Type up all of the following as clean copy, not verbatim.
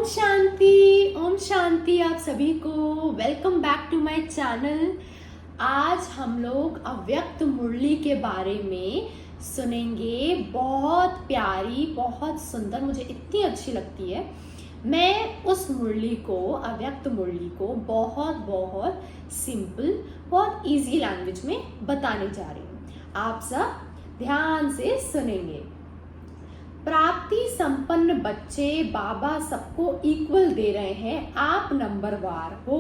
ओम शांति आप सभी को। Welcome back to my channel. आज हम लोग अव्यक्त मुरली के बारे में सुनेंगे। बहुत प्यारी, बहुत सुंदर, मुझे इतनी अच्छी लगती है। मैं उस मुरली को, अव्यक्त मुरली को बहुत बहुत सिंपल, बहुत इजी लैंग्वेज में बताने जा रही हूँ। आप सब ध्यान से सुनेंगे। प्राप्ति संपन्न बच्चे बाबा सबको इक्वल दे रहे हैं, आप नंबरवार हो।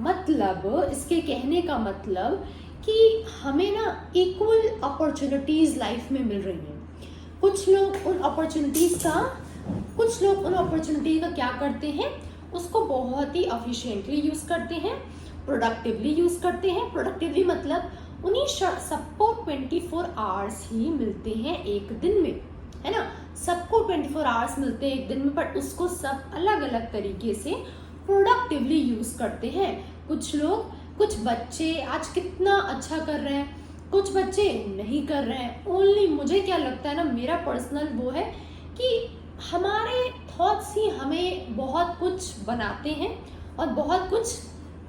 मतलब इसके कहने का मतलब कि हमें ना इक्वल अपॉर्चुनिटीज लाइफ में मिल रही हैं। कुछ लोग उन अपॉर्चुनिटीज का क्या करते हैं, उसको बहुत ही एफिशिएंटली यूज करते हैं, प्रोडक्टिवली यूज करते हैं। प्रोडक्टिवली मतलब उन्हीं सबको 24 आवर्स ही मिलते हैं एक दिन में, है ना। सबको 24 आवर्स मिलते हैं एक दिन में, बट उसको सब अलग अलग तरीके से प्रोडक्टिवली यूज करते हैं। कुछ बच्चे आज कितना अच्छा कर रहे हैं, कुछ बच्चे नहीं कर रहे हैं। ओनली मुझे क्या लगता है ना, मेरा पर्सनल वो है कि हमारे थॉट्स ही हमें बहुत कुछ बनाते हैं और बहुत कुछ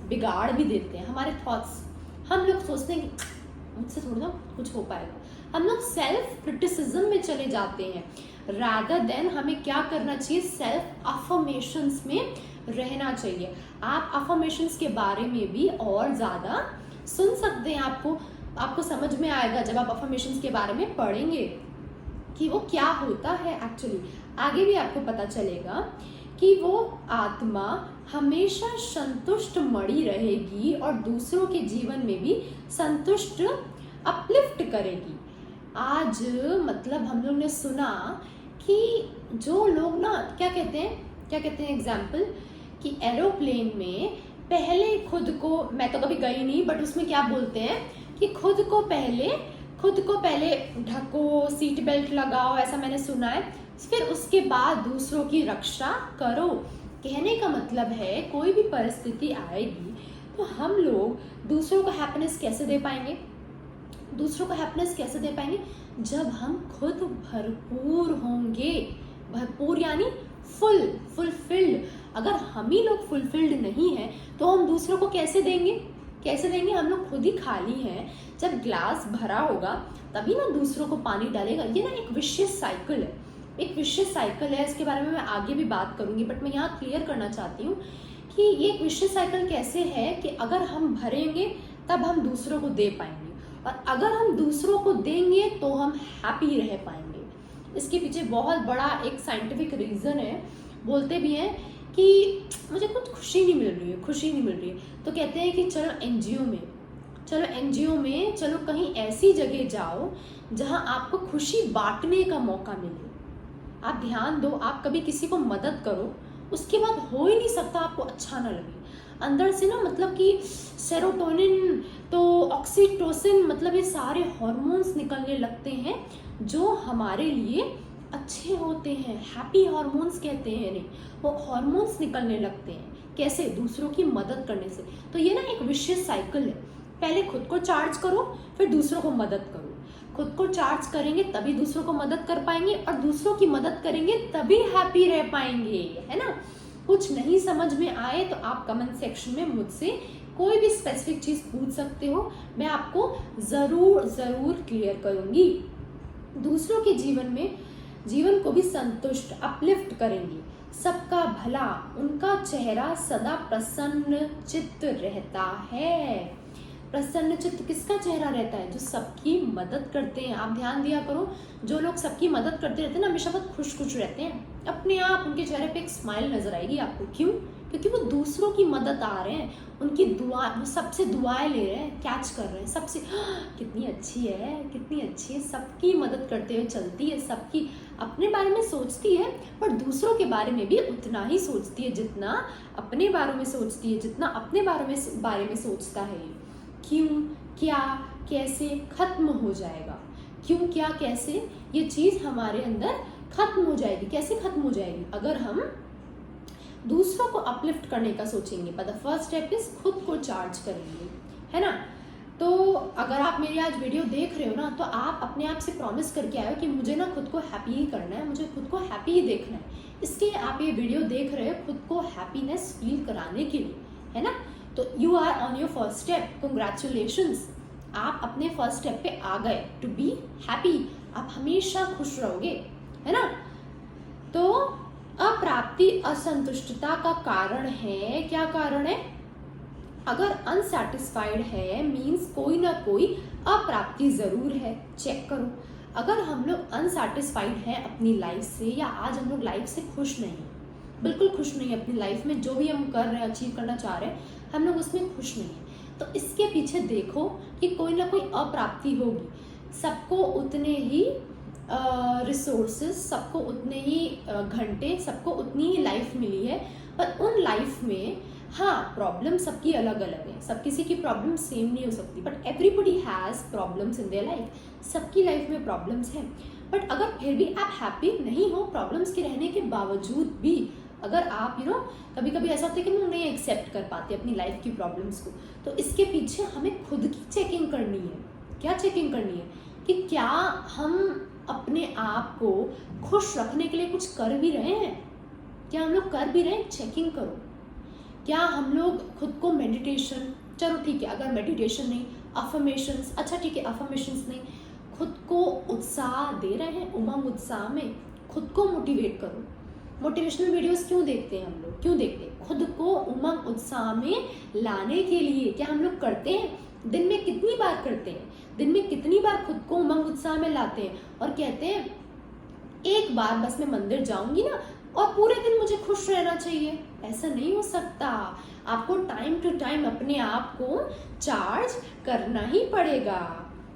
बिगाड़ भी देते हैं। हमारे थॉट्स, हम लोग सोचते हैं कि मुझसे थोड़ा कुछ हो पाएगा, हम लोग सेल्फ क्रिटिसिज्म में चले जाते हैं। रादर देन हमें क्या करना चाहिए, सेल्फ अफर्मेशंस में रहना चाहिए। आप अफर्मेशंस के बारे में भी और ज़्यादा सुन सकते हैं। आपको समझ में आएगा जब आप अफर्मेशंस के बारे में पढ़ेंगे कि वो क्या होता है एक्चुअली। आगे भी आपको पता चलेगा कि वो आत्मा हमेशा संतुष्ट मड़ी रहेगी और दूसरों के जीवन में भी संतुष्ट अपलिफ्ट करेगी। आज मतलब हम लोग ने सुना कि जो लोग ना क्या कहते हैं एग्जाम्पल, कि एरोप्लेन में पहले खुद को, मैं तो कभी गई नहीं, बट उसमें क्या बोलते हैं कि खुद को पहले ढको, सीट बेल्ट लगाओ, ऐसा मैंने सुना है, फिर उसके बाद दूसरों की रक्षा करो। कहने का मतलब है कोई भी परिस्थिति आएगी तो हम लोग दूसरों को हैप्पीनेस कैसे दे पाएंगे, जब हम खुद भरपूर होंगे। भरपूर यानी फुलफिल्ड। अगर हम ही लोग फुलफिल्ड नहीं हैं तो हम दूसरों को कैसे देंगे? हम लोग खुद ही खाली हैं। जब ग्लास भरा होगा तभी ना दूसरों को पानी डालेगा। ये ना एक विशियस साइकिल है। इसके बारे में मैं आगे भी बात करूंगी, बट मैं यहाँ क्लियर करना चाहती हूँ कि ये एक विशियस साइकिल कैसे है कि अगर हम भरेंगे तब हम दूसरों को दे पाएंगे, और अगर हम दूसरों को देंगे तो हम हैप्पी रह पाएंगे। इसके पीछे बहुत बड़ा एक साइंटिफिक रीज़न है। बोलते भी हैं कि मुझे कुछ खुशी नहीं मिल रही है, तो कहते हैं कि चलो एनजीओ में चलो कहीं ऐसी जगह जाओ जहां आपको खुशी बांटने का मौका मिले। आप ध्यान दो, आप कभी किसी को मदद करो, उसके बाद हो ही नहीं सकता आपको अच्छा ना लगे। अंदर से ना, मतलब कि सेरोटोनिन तो ऑक्सीटोसिन, मतलब ये सारे हार्मोन्स निकलने लगते हैं जो हमारे लिए अच्छे होते हैं। हैप्पी हार्मोन्स कहते हैं इन्हें। वो हार्मोन्स निकलने लगते हैं कैसे? दूसरों की मदद करने से। तो ये ना एक विशियस साइकिल है। पहले खुद को चार्ज करो, फिर दूसरों को मदद करो। खुद को चार्ज करेंगे तभी दूसरों को मदद कर पाएंगे, और दूसरों की मदद करेंगे तभी हैप्पी रह पाएंगे, है ना। कुछ नहीं समझ में आए तो आप कमेंट सेक्शन में मुझसे कोई भी स्पेसिफिक चीज पूछ सकते हो, मैं आपको जरूर क्लियर करूंगी। दूसरों के जीवन को भी संतुष्ट, अपलिफ्ट करेंगी। सबका भला, उनका चेहरा सदा प्रसन्न चित्त रहता है। प्रसन्न चित्त किसका चेहरा रहता है? जो सबकी मदद करते हैं। आप ध्यान दिया करो, जो लोग सबकी मदद करते रहते हैं ना, हमेशा बहुत खुश रहते हैं। अपने आप उनके चेहरे पे एक स्माइल नजर आएगी आपको। क्यों? क्योंकि वो दूसरों की मदद आ रहे हैं, उनकी दुआ, वो सबसे दुआएं ले रहे हैं, कैच कर रहे हैं सबसे। कितनी अच्छी है, सबकी मदद करते हुए चलती है, सबकी अपने बारे में सोचती है, पर दूसरों के बारे में भी उतना ही सोचती है जितना अपने बारे में सोचती है, जितना अपने बारे में सोचता है। क्यों, क्या, कैसे खत्म हो जाएगा? क्यों, क्या, कैसे, ये चीज हमारे अंदर खत्म हो जाएगी। कैसे खत्म हो जाएगी? अगर हम दूसरों को अपलिफ्ट करने का सोचेंगे। But the first step is खुद को चार्ज करेंगे, है ना। तो अगर आप मेरी आज वीडियो देख रहे हो ना, तो आप अपने आप से प्रॉमिस करके आए हो कि मुझे ना खुद को हैप्पी ही करना है, मुझे खुद को हैप्पी ही देखना है। इसलिए आप ये वीडियो देख रहे हो खुद को हैप्पीनेस फील कराने के लिए, है ना। तो you are on your first step, congratulations, आप अपने फर्स्ट स्टेप पे आ गए टू बी हैप्पी। आप हमेशा खुश रहोगे, है ना। तो अप्राप्ति असंतुष्टता का कारण है, क्या कारण है? अगर अनसेटिस्फाइड है मीन्स कोई ना कोई अप्राप्ति जरूर है, चेक करो। अगर हम लोग अनसेटिस्फाइड हैं अपनी लाइफ से, या आज हम लोग लाइफ से खुश नहीं, बिल्कुल खुश नहीं है अपनी लाइफ में, जो भी हम कर रहे हैं, अचीव करना चाह रहे हैं, हम लोग उसमें खुश नहीं है, तो इसके पीछे देखो कि कोई ना कोई अप्राप्ति होगी। सबको उतने ही रिसोर्सेज, सबको उतने ही घंटे, सबको उतनी ही लाइफ मिली है, पर उन लाइफ में हाँ प्रॉब्लम सबकी अलग अलग है, सब किसी की प्रॉब्लम सेम नहीं हो सकती, but everybody has problems in their life, सबकी लाइफ में प्रॉब्लम्स हैं। बट अगर फिर भी आप हैप्पी नहीं हो प्रॉब्लम्स के रहने के बावजूद भी, अगर आप कभी कभी ऐसा होता है कि हम नहीं एक्सेप्ट कर पाते अपनी लाइफ की प्रॉब्लम्स को, तो इसके पीछे हमें खुद की चेकिंग करनी है। क्या चेकिंग करनी है? कि क्या हम अपने आप को खुश रखने के लिए कुछ कर भी रहे हैं, क्या हम लोग कर भी रहे हैं, चेकिंग करो। क्या हम लोग खुद को मेडिटेशन, चलो ठीक है अगर मेडिटेशन नहीं, अफर्मेशंस, अच्छा ठीक है अफर्मेशंस नहीं, खुद को उत्साह दे रहे हैं, उमंग उत्साह में खुद को मोटिवेट करो। मोटिवेशनल वीडियोस क्यों देखते हैं हम लोग, क्यों देखते हैं? खुद को उमंग उत्साह में लाने के लिए। क्या हम लोग करते हैं? दिन में कितनी बार करते हैं? दिन में कितनी बार खुद को उमंग उत्साह में लाते हैं और कहते हैं एक बार बस मैं मंदिर जाऊंगी ना और पूरे दिन मुझे खुश रहना चाहिए? ऐसा नहीं हो सकता। आपको टाइम टू टाइम अपने आप को चार्ज करना ही पड़ेगा,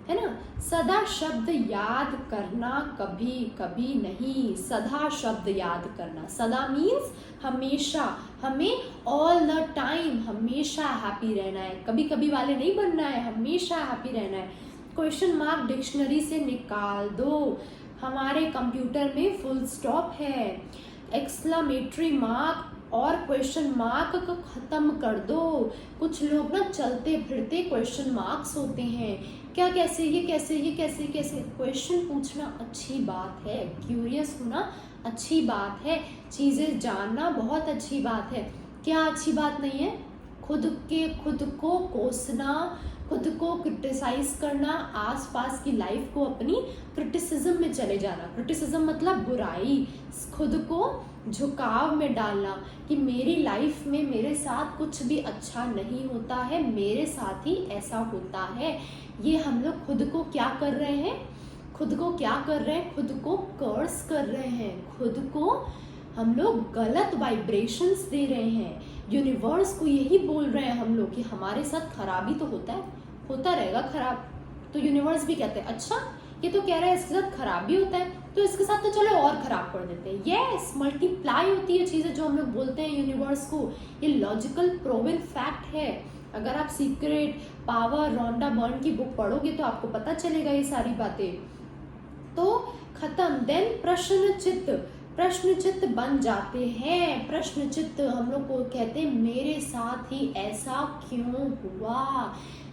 है ना। सदा शब्द याद करना कभी कभी नहीं, सदा शब्द याद करना। सदा मीन्स हमेशा, हमें ऑल द टाइम हमेशा हैप्पी रहना है, कभी कभी वाले नहीं बनना है, हमेशा हैप्पी रहना है। क्वेश्चन मार्क डिक्शनरी से निकाल दो, हमारे कंप्यूटर में फुल स्टॉप है, एक्सक्लेमेटरी मार्क और क्वेश्चन मार्क को खत्म कर दो। कुछ लोग ना चलते फिरते क्वेश्चन मार्क्स होते हैं, क्या कैसे, ये कैसे, ये कैसे, कैसे। क्वेश्चन पूछना अच्छी बात है, क्यूरियस होना अच्छी बात है, चीज़ें जानना बहुत अच्छी बात है। क्या अच्छी बात नहीं है? खुद को कोसना, खुद को क्रिटिसाइज करना, आसपास की लाइफ को अपनी क्रिटिसिज्म में चले जाना। क्रिटिसिज्म मतलब बुराई, खुद को झुकाव में डालना कि मेरी लाइफ में मेरे साथ कुछ भी अच्छा नहीं होता है, मेरे साथ ही ऐसा होता है। ये हम लोग खुद को क्या कर रहे हैं? खुद को क्या कर रहे हैं? खुद को कर्स कर रहे हैं, खुद को हम लोग गलत वाइब्रेशंस दे रहे हैं। यूनिवर्स को यही बोल रहे हैं हम लोग कि हमारे साथ खराबी तो होता है, होता रहेगा खराब। तो यूनिवर्स भी कहते हैं अच्छा ये तो कह रहा है इसके साथ खराब भी होता है, तो इसके साथ तो चलो और खराब कर देते हैं। यस, मल्टीप्लाई होती है चीज़ें जो हम लोग बोलते हैं यूनिवर्स को। ये लॉजिकल प्रूवन फैक्ट है। अगर आप सीक्रेट पावर रोंडा बर्न की बुक पढ़ोगे तो आपको पता चलेगा ये सारी बातें। तो खत्म। देन प्रश्नचित्त बन जाते हैं। प्रश्नचित्त हम लोग को कहते हैं मेरे साथ ही ऐसा क्यों हुआ,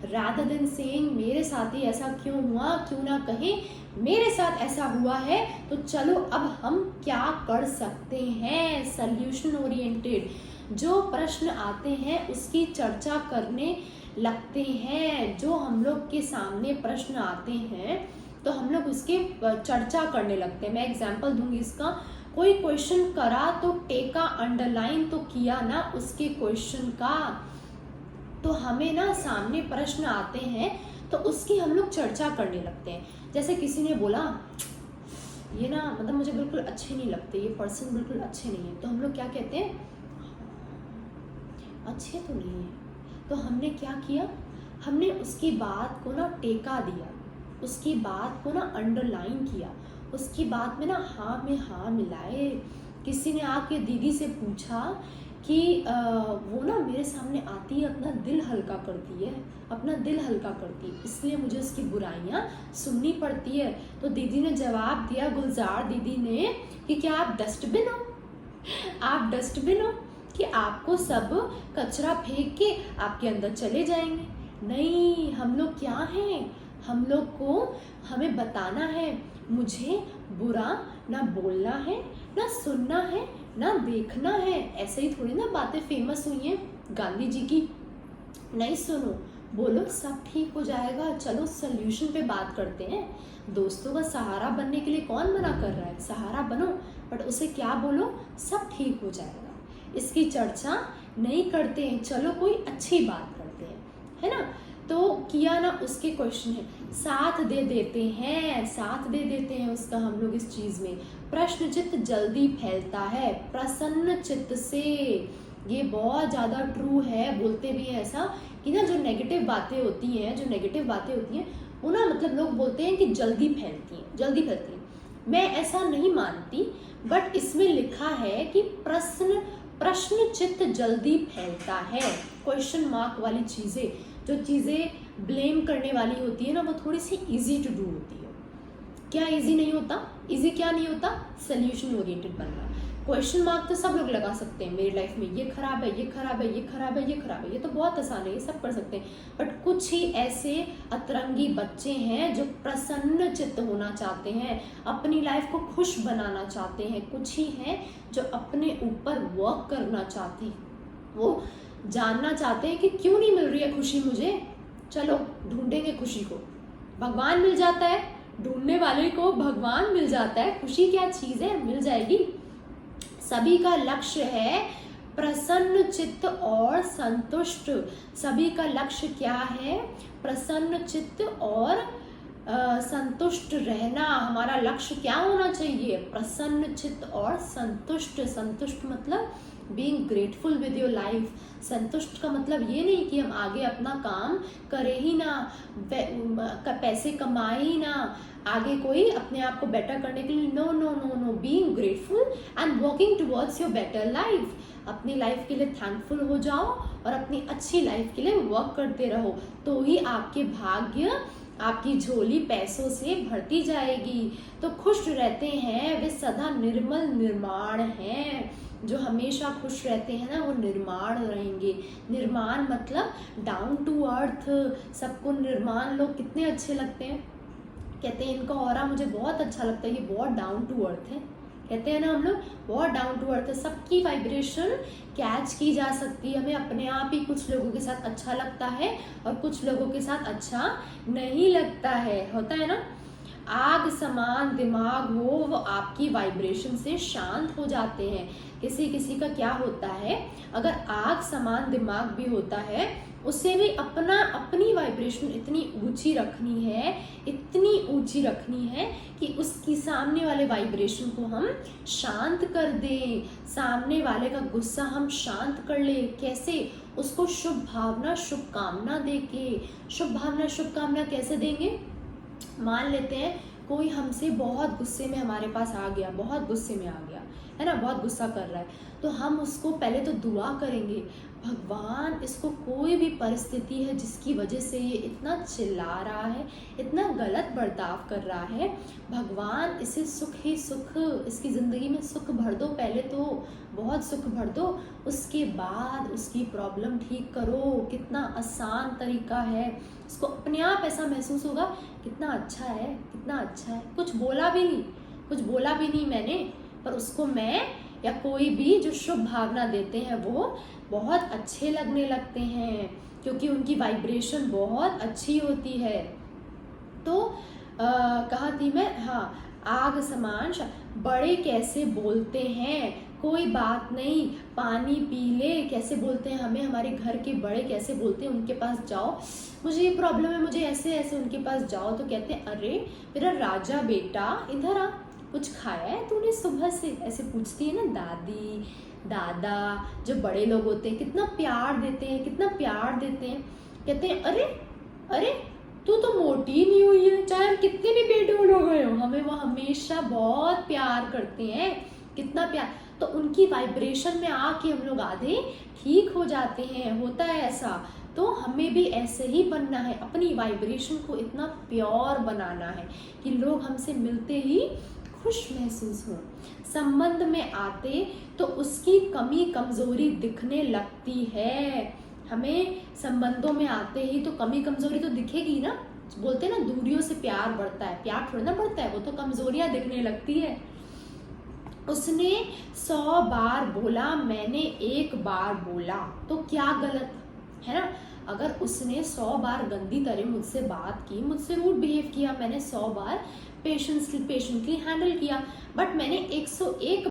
रादर देन सेइंग मेरे साथ ही ऐसा क्यों हुआ, क्यों ना कहें मेरे साथ ऐसा हुआ है तो चलो अब हम क्या कर सकते हैं। सॉल्यूशन ओरिएंटेड जो प्रश्न आते हैं उसकी चर्चा करने लगते हैं। जो हम लोग के सामने प्रश्न आते हैं तो हम लोग उसके चर्चा करने लगते हैं। मैं एग्जांपल दूंगी इसका। कोई क्वेश्चन करा तो टेका अंडरलाइन तो किया ना उसके क्वेश्चन का। तो हमें ना सामने प्रश्न आते हैं तो उसकी हम लोग चर्चा करने लगते हैं। जैसे किसी ने बोला ये ना मतलब मुझे बिल्कुल अच्छे नहीं लगते, ये पर्सन बिल्कुल अच्छे नहीं है, तो हम लोग क्या कहते हैं, अच्छे तो नहीं है। तो हमने क्या किया, हमने उसकी बात को ना टेका दिया, उसकी बात को ना अंडरलाइन किया, उसकी बात में ना हाँ में हाँ मिलाए। किसी ने आके दीदी से पूछा कि वो ना मेरे सामने आती है, अपना दिल हल्का करती है, अपना दिल हल्का करती है, इसलिए मुझे उसकी बुराइयाँ सुननी पड़ती है। तो दीदी ने जवाब दिया, गुलजार दीदी ने, कि क्या आप डस्टबिन हो, आप डस्टबिन हो कि आपको सब कचरा फेंक के आपके अंदर चले जाएंगे। नहीं, हम लोग क्या हैं, हम लोग को हमें बताना है मुझे बुरा ना बोलना है, ना सुनना है, ना देखना है। ऐसे ही थोड़ी ना बातें फेमस हुई हैं गांधी जी की, नहीं सुनो, बोलो सब ठीक हो जाएगा। चलो सल्यूशन पे बात करते हैं। दोस्तों का सहारा बनने के लिए कौन मना कर रहा है, सहारा बनो, बट उसे क्या बोलो, सब ठीक हो जाएगा। इसकी चर्चा नहीं करते हैं, चलो कोई अच्छी बात करते हैं, है ना। तो किया ना, उसके क्वेश्चन है, साथ दे देते हैं, साथ दे देते हैं उसका हम लोग इस चीज में। प्रश्न चित्त जल्दी फैलता है प्रसन्न चित्त से। ये बहुत ज़्यादा ट्रू है, बोलते भी हैं ऐसा कि ना जो नेगेटिव बातें होती हैं, जो नेगेटिव बातें होती हैं वो ना मतलब लोग बोलते हैं कि जल्दी फैलती हैं, जल्दी फैलती हैं। मैं ऐसा नहीं मानती, बट इसमें लिखा है कि प्रश्न चित्त जल्दी फैलता है। क्वेश्चन मार्क वाली चीज़ें, जो चीज़ें ब्लेम करने वाली होती है ना, वो थोड़ी सी इजी टू डू होती है। क्या इजी नहीं होता, इजी क्या नहीं होता, सोल्यूशन ओरिएंटेड बनना। क्वेश्चन मार्क तो सब लोग लगा सकते हैं मेरी लाइफ में, ये खराब है, ये खराब है, ये खराब है, ये खराब है, ये तो बहुत आसान है, ये सब कर सकते हैं। बट कुछ ही ऐसे अतरंगी बच्चे हैं जो प्रसन्न चित्त होना चाहते हैं, अपनी लाइफ को खुश बनाना चाहते हैं। कुछ ही हैं जो अपने ऊपर वर्क करना चाहते हैं, वो जानना चाहते हैं कि क्यों नहीं मिल रही है खुशी मुझे, चलो ढूंढेंगे खुशी को। भगवान मिल जाता है, ढूंढने वाले को भगवान मिल जाता है। खुशी क्या चीज़ है, मिल जाएगी। सभी का लक्ष्य है प्रसन्न चित्त और संतुष्ट। सभी का लक्ष्य क्या है, प्रसन्न चित्त और संतुष्ट रहना। हमारा लक्ष्य क्या होना चाहिए, प्रसन्न चित्त और संतुष्ट। संतुष्ट मतलब being grateful with your life. संतुष्ट का मतलब ये नहीं कि हम आगे अपना काम करें ही ना, पैसे कमाए ही ना, आगे कोई अपने आप को बेटर करने के लिए, no no no no, being grateful and working towards your better life. अपनी लाइफ के लिए थैंकफुल हो जाओ और अपनी अच्छी लाइफ के लिए वर्क करते रहो, तो ही आपके भाग्य, आपकी झोली पैसों से भरती जाएगी। तो खुश रहते हैं वे सदा निर्मल निर्माण हैं। जो हमेशा खुश रहते हैं ना, वो निर्माण रहेंगे। निर्माण मतलब डाउन टू अर्थ। सबको निर्माण लोग कितने अच्छे लगते हैं, कहते हैं इनका ऑरा मुझे बहुत अच्छा लगता है, ये बहुत डाउन टू अर्थ है, कहते हैं ना हम लोग, बहुत डाउन टू अर्थ है। सबकी वाइब्रेशन कैच की जा सकती है, हमें अपने आप ही कुछ लोगों के साथ अच्छा लगता है और कुछ लोगों के साथ अच्छा नहीं लगता है, होता है ना। आग समान दिमाग हो, वो आपकी वाइब्रेशन से शांत हो जाते हैं। किसी किसी का क्या होता है, अगर आग समान दिमाग भी होता है, उसे भी अपनी वाइब्रेशन इतनी ऊंची रखनी है, इतनी ऊंची रखनी है कि उसकी सामने वाले वाइब्रेशन को हम शांत कर दें, सामने वाले का गुस्सा हम शांत कर ले। कैसे, उसको शुभ भावना शुभकामना दे के। शुभ भावना शुभकामना कैसे देंगे, मान लेते हैं कोई हमसे बहुत गुस्से में हमारे पास आ गया, बहुत गुस्से में आ गया है ना, बहुत गुस्सा कर रहा है, तो हम उसको पहले तो दुआ करेंगे, भगवान इसको कोई भी परिस्थिति है जिसकी वजह से ये इतना चिल्ला रहा है, इतना गलत बर्ताव कर रहा है, भगवान इसे सुख ही सुख, इसकी ज़िंदगी में सुख भर दो, पहले तो बहुत सुख भर दो, उसके बाद उसकी प्रॉब्लम ठीक करो। कितना आसान तरीका है, उसको अपने आप ऐसा महसूस होगा कितना अच्छा है, कितना अच्छा है। कुछ बोला भी नहीं मैंने, पर उसको मैं या कोई भी जो शुभ भावना देते हैं वो बहुत अच्छे लगने लगते हैं, क्योंकि उनकी वाइब्रेशन बहुत अच्छी होती है। तो कहा थी मैं, हाँ, आग समान बड़े कैसे बोलते हैं, कोई बात नहीं पानी पी ले, कैसे बोलते हैं हमें, हमारे घर के बड़े कैसे बोलते हैं, उनके पास जाओ, मुझे ये प्रॉब्लम है, मुझे ऐसे ऐसे, उनके पास जाओ तो कहते हैं अरे मेरा राजा बेटा इधर आ, कुछ खाया है तूने सुबह से, ऐसे पूछती है ना दादी दादा। जो बड़े लोग होते हैं कितना प्यार देते हैं, कितना प्यार देते हैं, कहते हैं अरे अरे तू तो मोटी ही नहीं हुई है, चाहे हम कितने भी पेट हो गए हो, हमें वो हमेशा बहुत प्यार करते हैं, कितना प्यार। तो उनकी वाइब्रेशन में आके हम लोग आधे ठीक हो जाते हैं, होता है ऐसा। तो हमें भी ऐसे ही बनना है, अपनी वाइब्रेशन को इतना प्योर बनाना है कि लोग हमसे मिलते ही खुश महसूस हो। संबंध में आते तो उसकी कमी कमजोरी दिखने लगती है, हमें संबंधों में आते ही तो कमी कमजोरी तो दिखेगी ना। बोलते हैं ना दूरियों से प्यार बढ़ता है, प्यार थोड़ा ना बढ़ता है, वो तो कमजोरियां दिखने लगती है। उसने 100 बार बोला, मैंने एक बार बोला, तो क्या गलत है ना। अगर उसने 100 बार गंदी तरह मुझसे बात की, मुझसे रूड बिहेव किया, मैंने 100 बार पेशेंटली हैंडल किया, बट मैंने 101